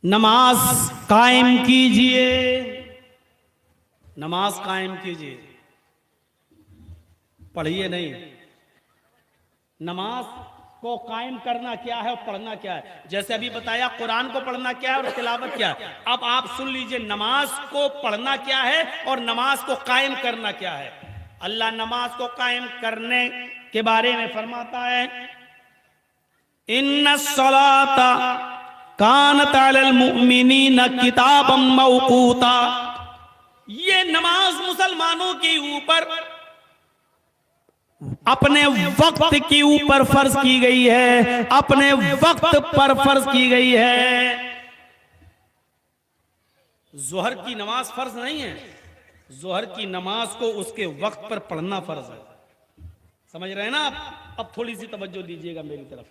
नमाज कायम कीजिए, नमाज कायम कीजिए, पढ़िए नहीं। नमाज को कायम करना क्या है और पढ़ना क्या है। जैसे अभी बताया कुरान को पढ़ना क्या है और तिलावत क्या है। अब आप सुन लीजिए नमाज को पढ़ना क्या है और नमाज को कायम करना क्या है। अल्लाह नमाज को कायम करने के बारे में फरमाता है, इन्नस्सलाता कानत अलल मुमिनीना किताबम मौकूता। ये नमाज मुसलमानों के ऊपर अपने वक्त के ऊपर फर्ज की गई है, अपने वक्त पर फर्ज की गई है। जोहर की नमाज फर्ज नहीं है, जोहर की नमाज को उसके वक्त पर पढ़ना फर्ज है। समझ रहे हैं ना आप? अब थोड़ी सी तवज्जो दीजिएगा मेरी तरफ।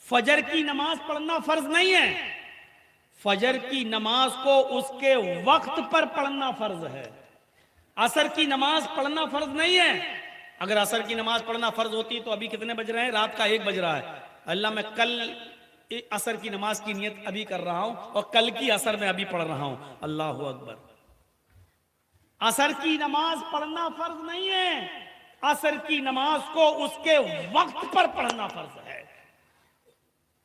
फजर की नमाज पढ़ना फर्ज नहीं है, फजर की नमाज को उसके वक्त पर पढ़ना फर्ज है। असर की नमाज पढ़ना फर्ज नहीं है। अगर असर की नमाज पढ़ना फर्ज होती तो अभी कितने बज रहे हैं? रात का 1 बज रहा है। अल्लाह मैं कल असर की नमाज की नियत अभी कर रहा हूं और कल की असर में अभी पढ़ रहा हूं। अल्लाह अकबर। असर की नमाज पढ़ना फर्ज नहीं है, असर की नमाज को उसके वक्त पर पढ़ना फर्ज है।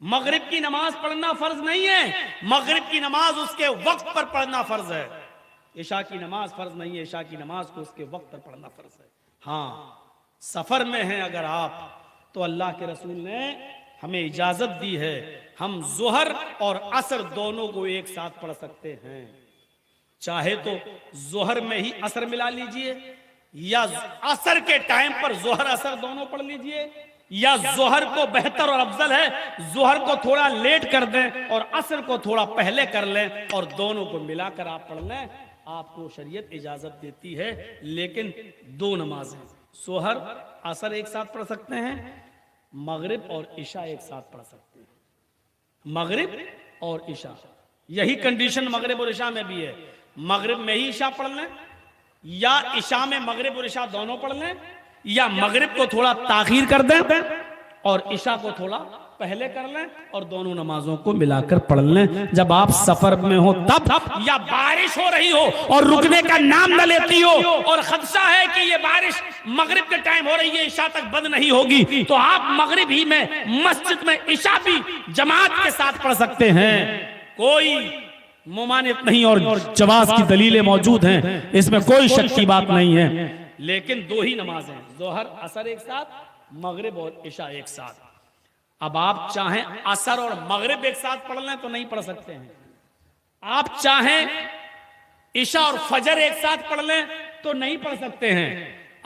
मगरिब की नमाज पढ़ना फर्ज नहीं है, मगरिब की नमाज उसके वक्त पर पढ़ना फर्ज है। इशा की नमाज फर्ज नहीं है, इशा की नमाज को उसके वक्त पर पढ़ना फर्ज है। हाँ, सफर में हैं अगर आप तो अल्लाह के रसूल ने हमें इजाजत दी है, हम जोहर और असर दोनों को एक साथ पढ़ सकते हैं। चाहे तो जोहर में ही असर मिला लीजिए, या असर के टाइम पर जोहर असर दोनों पढ़ लीजिए, या जोहर को बेहतर और अफजल है जोहर को थोड़ा लेट कर दें और असर को थोड़ा पहले कर लें और दोनों को मिलाकर आप पढ़ लें। आपको शरीयत इजाजत देती है। लेकिन 2 नमाजें जोहर असर एक साथ पढ़ सकते हैं, मगरिब और इशा एक साथ पढ़ सकते हैं। मगरिब और इशा, यही कंडीशन मगरिब और इशा में भी है। मगरिब में ही इशा पढ़ लें, या इशा में मगरिब और इशा दोनों पढ़ लें, या मगरिब को थोड़ा ताखीर कर दें और इशा को थोड़ा पहले कर लें और दोनों नमाजों को मिलाकर पढ़ लें। जब आप सफर में हो तब, या बारिश हो रही हो और रुकने का नाम न लेती हो और खदशा है कि ये बारिश मगरिब के टाइम हो रही है, इशा तक बंद नहीं होगी, तो आप मगरिब ही में मस्जिद में इशा भी जमात के साथ पढ़ सकते हैं। कोई मुमानित नहीं और जवाज की दलीलें मौजूद हैं, इसमें कोई शक की बात नहीं है। लेकिन 2 ही नमाज हैं, जोहर असर एक साथ, मगरिब और इशा एक साथ। अब आप चाहें असर और मगरिब एक साथ पढ़ लें तो नहीं पढ़ सकते हैं। आप चाहें इशा और फजर एक साथ पढ़ लें तो नहीं पढ़ सकते हैं।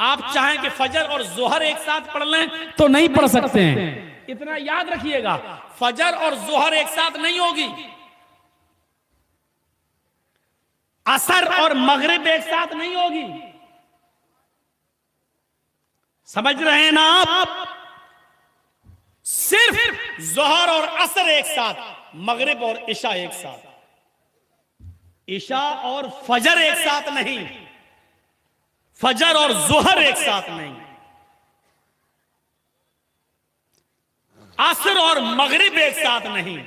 आप चाहें कि फजर और जोहर एक साथ पढ़ लें तो नहीं पढ़ सकते हैं। इतना याद रखिएगा, फजर और जोहर एक साथ नहीं होगी, असर और मगरिब एक साथ नहीं होगी। समझ रहे हैं ना आप? सिर्फ जोहर और असर एक साथ, मगरिब और इशा एक साथ, इशा और फजर एक साथ नहीं, फजर और जोहर एक साथ नहीं, असर और मगरिब एक साथ नहीं,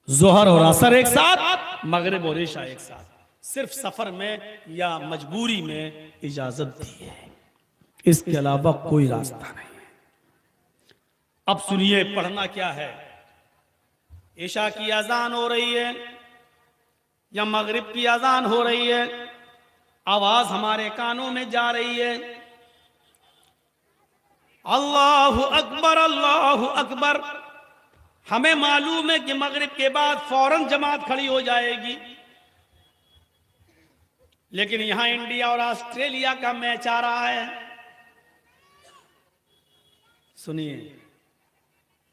जोहर और असर एक साथ, मगरिब और इशा एक साथ। सिर्फ सफर में या मजबूरी में इजाजत दी है, इसके अलावा कोई रास्ता नहीं। अब सुनिए पढ़ना क्या है। इशा की अजान हो रही है या मगरिब की अजान हो रही है, आवाज हमारे कानों में जा रही है, अल्लाहु अकबर अल्लाहु अकबर। हमें मालूम है कि मगरिब के बाद फौरन जमात खड़ी हो जाएगी, लेकिन यहां इंडिया और ऑस्ट्रेलिया का मैच आ रहा है। सुनिए,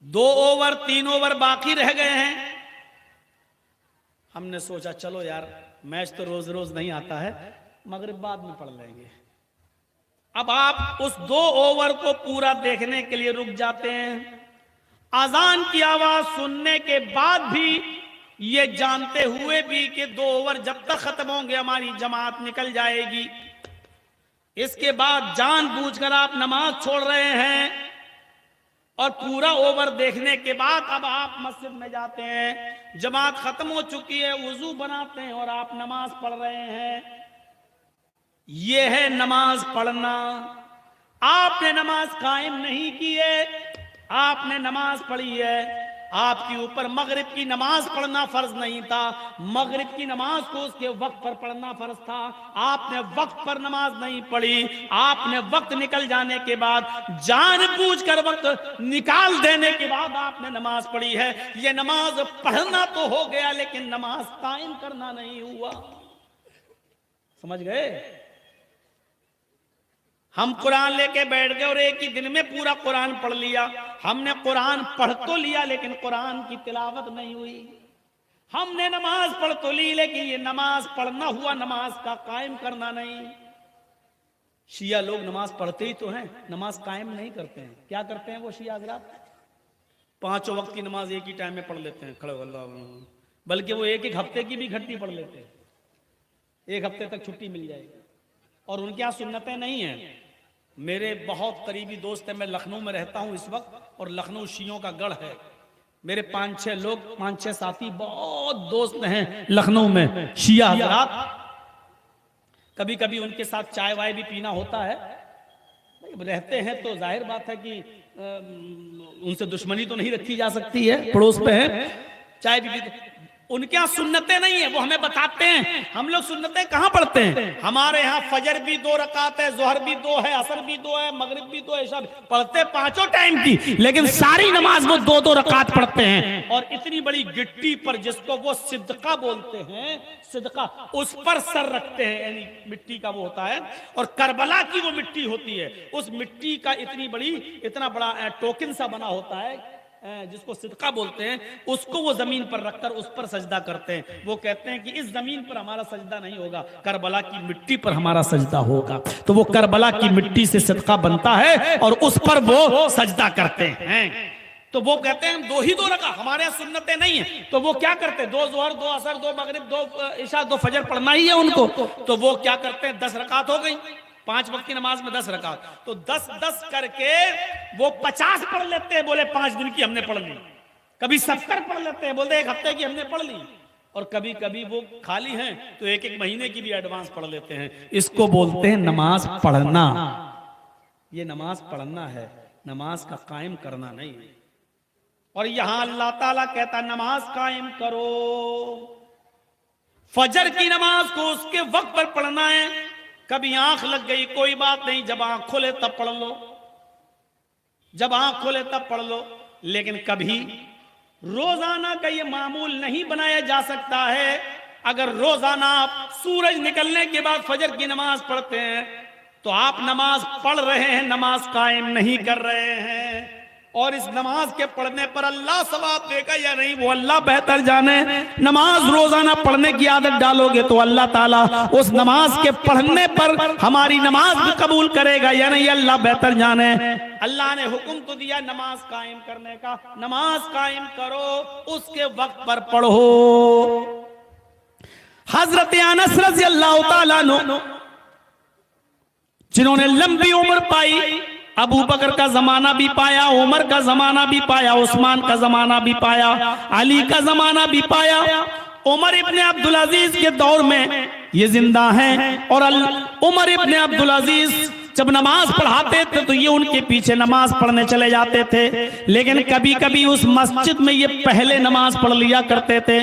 2 ओवर 3 ओवर बाकी रह गए हैं। हमने सोचा चलो यार मैच तो रोज रोज नहीं आता है, मगरिब बाद में पढ़ लेंगे। अब आप उस 2 ओवर को पूरा देखने के लिए रुक जाते हैं। अजान की आवाज सुनने के बाद भी, ये जानते हुए भी कि 2 ओवर जब तक खत्म होंगे हमारी जमात निकल जाएगी, इसके बाद जानबूझकर आप नमाज छोड़ रहे हैं और पूरा ओवर देखने के बाद अब आप मस्जिद में जाते हैं, जमात खत्म हो चुकी है, वुजू बनाते हैं और आप नमाज पढ़ रहे हैं। यह है नमाज पढ़ना। आपने नमाज कायम नहीं की है, आपने नमाज पढ़ी है। आपके ऊपर मगरिब की नमाज पढ़ना फर्ज नहीं था, मगरिब की नमाज को उसके वक्त पर पढ़ना फर्ज था। आपने वक्त पर नमाज नहीं पढ़ी, आपने वक्त निकल जाने के बाद जानबूझकर वक्त निकाल देने के बाद आपने नमाज पढ़ी है। यह नमाज पढ़ना तो हो गया लेकिन नमाज कायम करना नहीं हुआ। समझ गए? हम कुरान लेके बैठ गए और एक ही दिन में पूरा कुरान पढ़ लिया। हमने कुरान पढ़ तो लिया लेकिन कुरान की तिलावत नहीं हुई। हमने नमाज पढ़ तो ली लेकिन ये नमाज पढ़ना हुआ, नमाज का कायम करना नहीं। शिया लोग नमाज पढ़ते ही तो हैं, नमाज कायम नहीं करते हैं। क्या करते हैं वो शिया हज़रात? 5 वक्त की नमाज एक ही टाइम में पढ़ लेते हैं, खड़े अल्लाह, बल्कि वो एक एक हफ्ते की भी इकट्ठी पढ़ लेते हैं, एक हफ्ते तक छुट्टी मिल जाएगी। और उनके यहाँ सुन्नतें नहीं है। मेरे बहुत करीबी दोस्त है, मैं लखनऊ में रहता हूं इस वक्त, और लखनऊ शियों का गढ़ है। मेरे 5-6 लोग, 5-6 साथी बहुत दोस्त हैं लखनऊ में, शिया हज़रात। कभी कभी उनके साथ चाय वाय भी पीना होता है। रहते हैं तो जाहिर बात है कि उनसे दुश्मनी तो नहीं रखी जा सकती है, पड़ोस पे है, चाय भी पीते। उनके यहाँ सुन्नतें नहीं है, वो हमें बताते हैं। हम लोग सुन्नतें कहाँ पढ़ते हैं? हमारे यहाँ फजर भी 2 रकात है, जोहर भी 2 है, असर भी 2 है, मगरिब भी 2 है, सब पढ़ते 5 टाइम की, लेकिन सारी नमाज वो 2-2 रकात पढ़ते हैं। और इतनी बड़ी गिट्टी पर, जिसको वो सिद्दका बोलते हैं, सिद्दका, उस पर सर रखते हैं, यानी मिट्टी का वो होता है, और करबला की वो मिट्टी होती है, उस मिट्टी का इतना बड़ा टोकन सा बना होता है जिसको सिदका बोलते हैं, उसको वो जमीन पर रखकर उस पर सजदा करते हैं। वो कहते हैं कि इस जमीन पर हमारा सजदा नहीं होगा, करबला की मिट्टी पर हमारा सजदा होगा। तो वो करबला की मिट्टी से सिदका बनता है और उस पर वो सजदा करते हैं। तो वो कहते हैं 2 ही 2 रका, हमारे यहाँ सुन्नतें नहीं है। तो वो क्या करते हैं? 2 जोहर, 2 असर, 2 मगरिब, 2 इशा, 2 फजर पढ़ना ही है उनको। तो वो क्या करते हैं? 10 रकात हो गई, 5 वक्त की नमाज में 10 रकात, तो 10-10 करके वो 50 पढ़ लेते हैं। बोले 5 दिन की हमने पढ़ ली। कभी 70 पढ़ लेते हैं, बोलते 1 हफ्ते की हमने पढ़ ली। और कभी कभी वो खाली हैं तो 1-1 महीने की भी एडवांस पढ़ लेते हैं। इसको बोलते हैं नमाज पढ़ना। ये नमाज पढ़ना है, नमाज का कायम करना नहीं। और यहां अल्लाह ताला कहता नमाज कायम करो। फजर की नमाज को उसके वक्त पर पढ़ना है। कभी आंख लग गई, कोई बात नहीं, जब आंख खोले तब पढ़ लो, जब आंख खोले तब पढ़ लो। लेकिन कभी रोजाना का ये मामूल नहीं बनाया जा सकता है। अगर रोजाना आप सूरज निकलने के बाद फजर की नमाज पढ़ते हैं तो आप नमाज पढ़ रहे हैं, नमाज कायम नहीं कर रहे हैं। और इस नमाज के पढ़ने पर अल्लाह सवाब देगा या नहीं, वो अल्लाह बेहतर जाने। नमाज रोजाना पढ़ने की आदत डालोगे तो अल्लाह ताला उस नमाज के पढ़ने पर हमारी नमाज भी कबूल करेगा या नहीं, अल्लाह बेहतर जाने। अल्लाह ने हुक्म तो दिया नमाज कायम करने का, नमाज कायम करो, उसके वक्त पर पढ़ो। हजरत अनस रज़ियल्लाहु ताला अन्हु, जिन्होंने लंबी उम्र पाई, अबू बकर का जमाना भी पाया, उमर का जमाना भी पाया, उस्मान का जमाना भी पाया, अली का जमाना भी पाया, उमर इब्ने अब्दुल अजीज के दौर में ये जिंदा हैं। और उमर इब्ने अब्दुल अजीज जब नमाज पढ़ाते थे तो ये उनके पीछे नमाज पढ़ने चले जाते थे। लेकिन कभी कभी उस मस्जिद में ये पहले नमाज पढ़ लिया करते थे।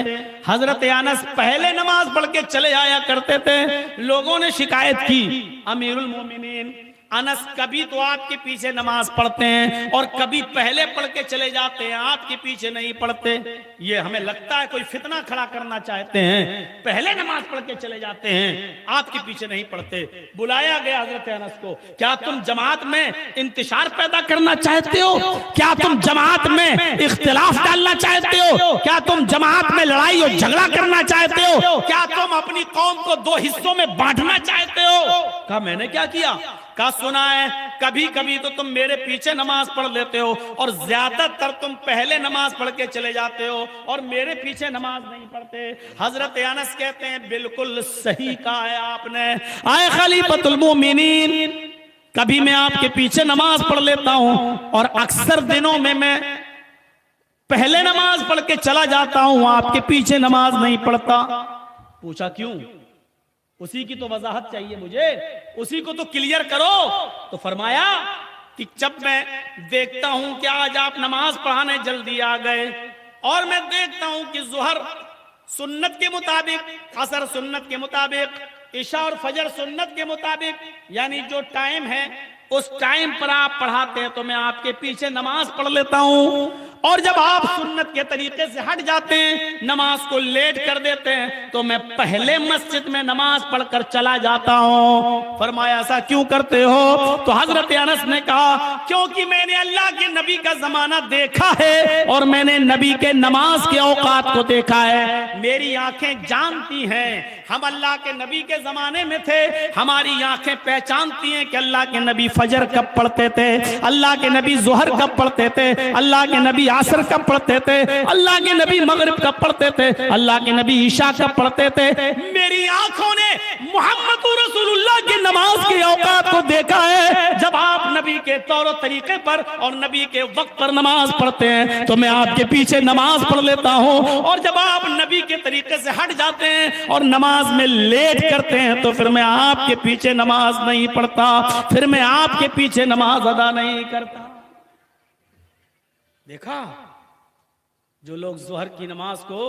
हजरत अनस पहले नमाज पढ़ के चले आया करते थे। लोगों ने शिकायत की, अमीरुल मोमिनीन अनस कभी तो आपके पीछे नमाज पढ़ते हैं और कभी पहले पढ़ के चले जाते हैं, आपके पीछे नहीं पढ़ते। ये हमें लगता है कोई फितना खड़ा करना चाहते हैं, पहले नमाज पढ़ के चले जाते हैं, आपके पीछे नहीं पढ़ते। बुलाया गया हजरत अनस को, क्या तुम जमात में इंतशार पैदा करना चाहते हो? क्या तुम जमात में इख्तिलाफ डालना चाहते हो? क्या तुम जमात में लड़ाई और झगड़ा करना चाहते हो? क्या तुम अपनी कौम को 2 हिस्सों में बांटना चाहते हो? कहा मैंने क्या किया? का सुना है, कभी कभी तो तुम मेरे पीछे नमाज पढ़ लेते हो और ज्यादातर तुम पहले नमाज पढ़ के चले जाते हो और मेरे पीछे नमाज नहीं पढ़ते। हजरत अनस कहते हैं बिल्कुल सही कहा है आपने, आए खलीफतुल मोमिनीन, कभी मैं आपके पीछे नमाज पढ़ लेता हूं और अक्सर दिनों में मैं पहले नमाज पढ़ के चला जाता हूं, आपके पीछे नमाज नहीं पढ़ता। पूछा क्यों? उसी की तो वजाहत चाहिए मुझे, उसी को तो क्लियर करो। तो फरमाया कि जब मैं देखता हूं कि आज आप नमाज पढ़ाने जल्दी आ गए और मैं देखता हूं कि ज़ुहर सुन्नत के मुताबिक, असर सुन्नत के मुताबिक, इशा और फजर सुन्नत के मुताबिक, यानी जो टाइम है उस टाइम पर आप पढ़ाते हैं तो मैं आपके पीछे नमाज पढ़ लेता हूं। और जब आप सुन्नत के तरीके से हट जाते हैं, नमाज को लेट कर देते हैं, तो मैं पहले मस्जिद में नमाज पढ़कर चला जाता हूं। फरमाया ऐसा क्यों करते हो? तो हजरत अनस ने कहा क्योंकि मैंने अल्लाह के नबी का जमाना देखा है और मैंने नबी के नमाज के औकात को देखा है। मेरी आंखें जानती हैं, हम अल्लाह के नबी के जमाने में थे, हमारी आंखें पहचानती हैं कि अल्लाह के नबी फजर कब पढ़ते थे, अल्लाह के नबी ज़ुहर कब पढ़ते थे, अल्लाह के नबी असर कब पढ़ते थे, अल्लाह के नबी मगरिब कब पढ़ते थे, अल्लाह के नबी ईशा कब पढ़ते थे। मेरी आंखों ने मोहम्मद रसूलुल्लाह की नमाज के औकात को देखा है। जब आप नबी के तौर तरीके पर और नबी के वक्त पर नमाज पढ़ते हैं तो मैं आपके पीछे नमाज पढ़ लेता हूं, और जब आप नबी के तरीके से हट जाते हैं और नमाज में लेट करते हैं तो फिर मैं आपके पीछे नमाज नहीं पढ़ता, फिर मैं आपके पीछे नमाज अदा नहीं करता। देखा, जो लोग ज़ोहर की नमाज को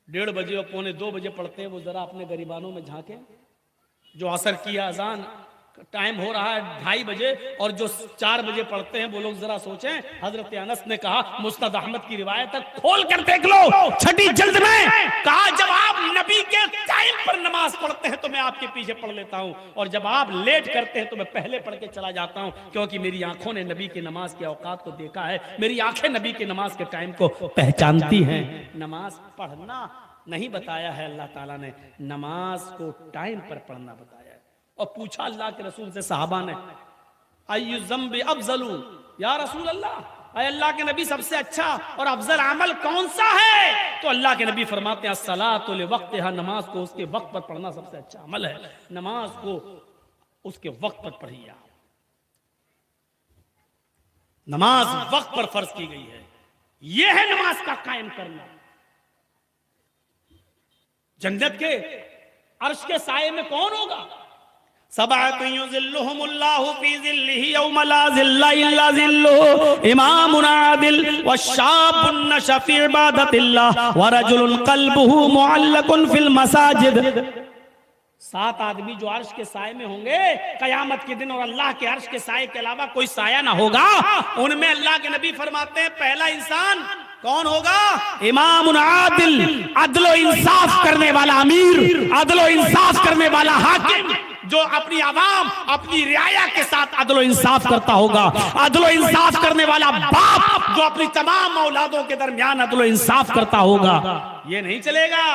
1:30 बजे और 1:45 बजे पढ़ते हैं वो जरा अपने गरीबानों में झांके। जो असर की अजान टाइम हो रहा है 2:30 बजे और जो 4 बजे पढ़ते हैं वो लोग जरा सोचें। हजरत अनस ने कहा, मुस्नद अहमद की रिवायत है, खोल कर देख लो छठी जल्द में, कहा जब आप नबी के टाइम पर नमाज पढ़ते हैं तो मैं आपके पीछे पढ़ लेता हूं, और जब आप लेट करते हैं तो मैं पहले पढ़ के चला जाता हूं, क्योंकि मेरी आंखों ने नबी की नमाज के औकात को देखा है, मेरी आंखें नबी की नमाज के टाइम को पहचानती हैं। नमाज पढ़ना नहीं बताया है अल्लाह ताला ने, नमाज को टाइम पर पढ़ना बताया है। और पूछा अल्लाह के रसूल से सहाबा ने, अय्यु ज़म्बि अफ़ज़लु या रसूल अल्लाह, अय अल्लाह के नबी सबसे अच्छा और अफजल अमल कौन सा है? तो अल्लाह के नबी फरमाते हैं अस्सलातु लिवक्तिहा, नमाज को उसके वक्त पर पढ़ना सबसे अच्छा अमल है। नमाज को उसके वक्त पर पढ़िए। नमाज वक्त पर फर्ज की गई है, यह है नमाज का कायम करना। जन्नत के अर्श के साये में कौन होगा? सबअतुन युज़िल्लुहुमुल्लाहु फी ज़िल्लिही यौम ला ज़िल्ला इल्ला ज़िल्लुहु, इमामुन आदिल व शाबुन नशअ फी इबादतिल्लाह व रजुलुन क़ल्बुहु मुअल्लकुन फिल मसाजिद। 7 आदमी जो अर्श के साये में होंगे कयामत के दिन, और अल्लाह के अर्श के साये के अलावा कोई साया ना होगा। उनमें अल्लाह के नबी फरमाते हैं पहला इंसान कौन होगा? इमामुन आदिल, अदलो इंसाफ करने वाला अमीर, अदलो इंसाफ करने वाला हाकिम, जो अपनी आवाम अपनी रियाया के साथ अदलो इंसाफ करता होगा। अदलो इंसाफ करने वाला बाप जो अपनी तमाम औलादों के दरमियान अदलो इंसाफ करता होगा। ये नहीं चलेगा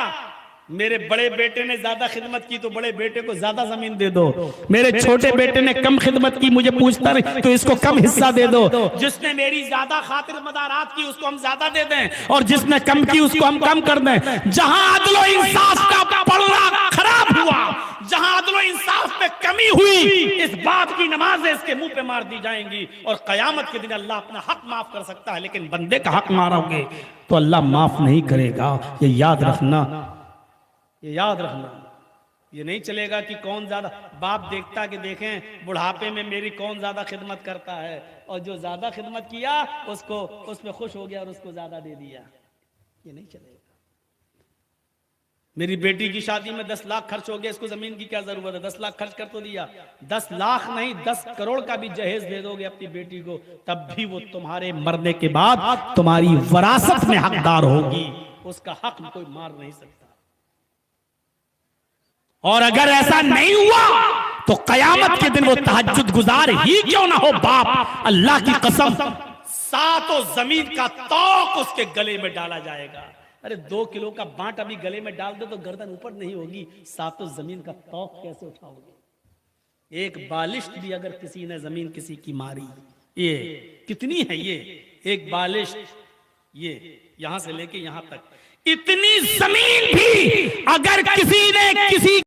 मेरे बड़े बेटे ने ज्यादा खिदमत की तो बड़े बेटे को ज्यादा जमीन दे दो, मेरे छोटे बेटे ने कम खिदमत की मुझे पूछता नहीं तो इसको कम हिस्सा दे दो, जिसने मेरी ज्यादा खातिर मदारात की उसको हम ज्यादा दे दें, और जिसने कम की उसको हम कम कर दें। जहां अदलो इंसाफ का पड़ना खराब हुआ, जहां अदलो इंसाफ पे कमी हुई, इस बाप की नमाजें इसके मुंह पे मार दी जाएंगी। और कयामत के दिन अल्लाह अपना हक माफ कर सकता है, लेकिन बंदे का हक मारोगे तो अल्लाह माफ नहीं करेगा। ये याद रखना, ये याद रखना। ये नहीं चलेगा कि कौन ज्यादा, बाप देखता कि देखें बुढ़ापे में मेरी कौन ज्यादा खिदमत करता है, और जो ज्यादा खिदमत किया उसको उस पे खुश हो गया और उसको ज्यादा दे दिया। ये नहीं चलेगा। मेरी बेटी की शादी में 10 लाख खर्च हो गया, इसको जमीन की क्या जरूरत है? 10 लाख खर्च कर तो दिया, 10 लाख नहीं 10 करोड़ का भी जहेज दे दोगे अपनी बेटी को, तब भी वो तुम्हारे मरने के बाद तुम्हारी वरासत में हकदार होगी, उसका हक कोई मार नहीं सकता। और अगर ऐसा नहीं हुआ तो कयामत के दिन वो तहज्जुद गुजार ही क्यों ना हो बाप, अल्लाह की कसम 7 जमीन का तौक उसके गले में डाला जाएगा। अरे 2 किलो का बांट अभी गले में डाल दो तो गर्दन ऊपर नहीं होगी, 7 जमीन का तौक कैसे उठाओगे? एक बालिश्त भी अगर किसी ने जमीन किसी की मारी, ये कितनी है, ये एक बालिश्त, ये यहां से लेके यहां तक, इतनी जमीन भी अगर किसी ने किसी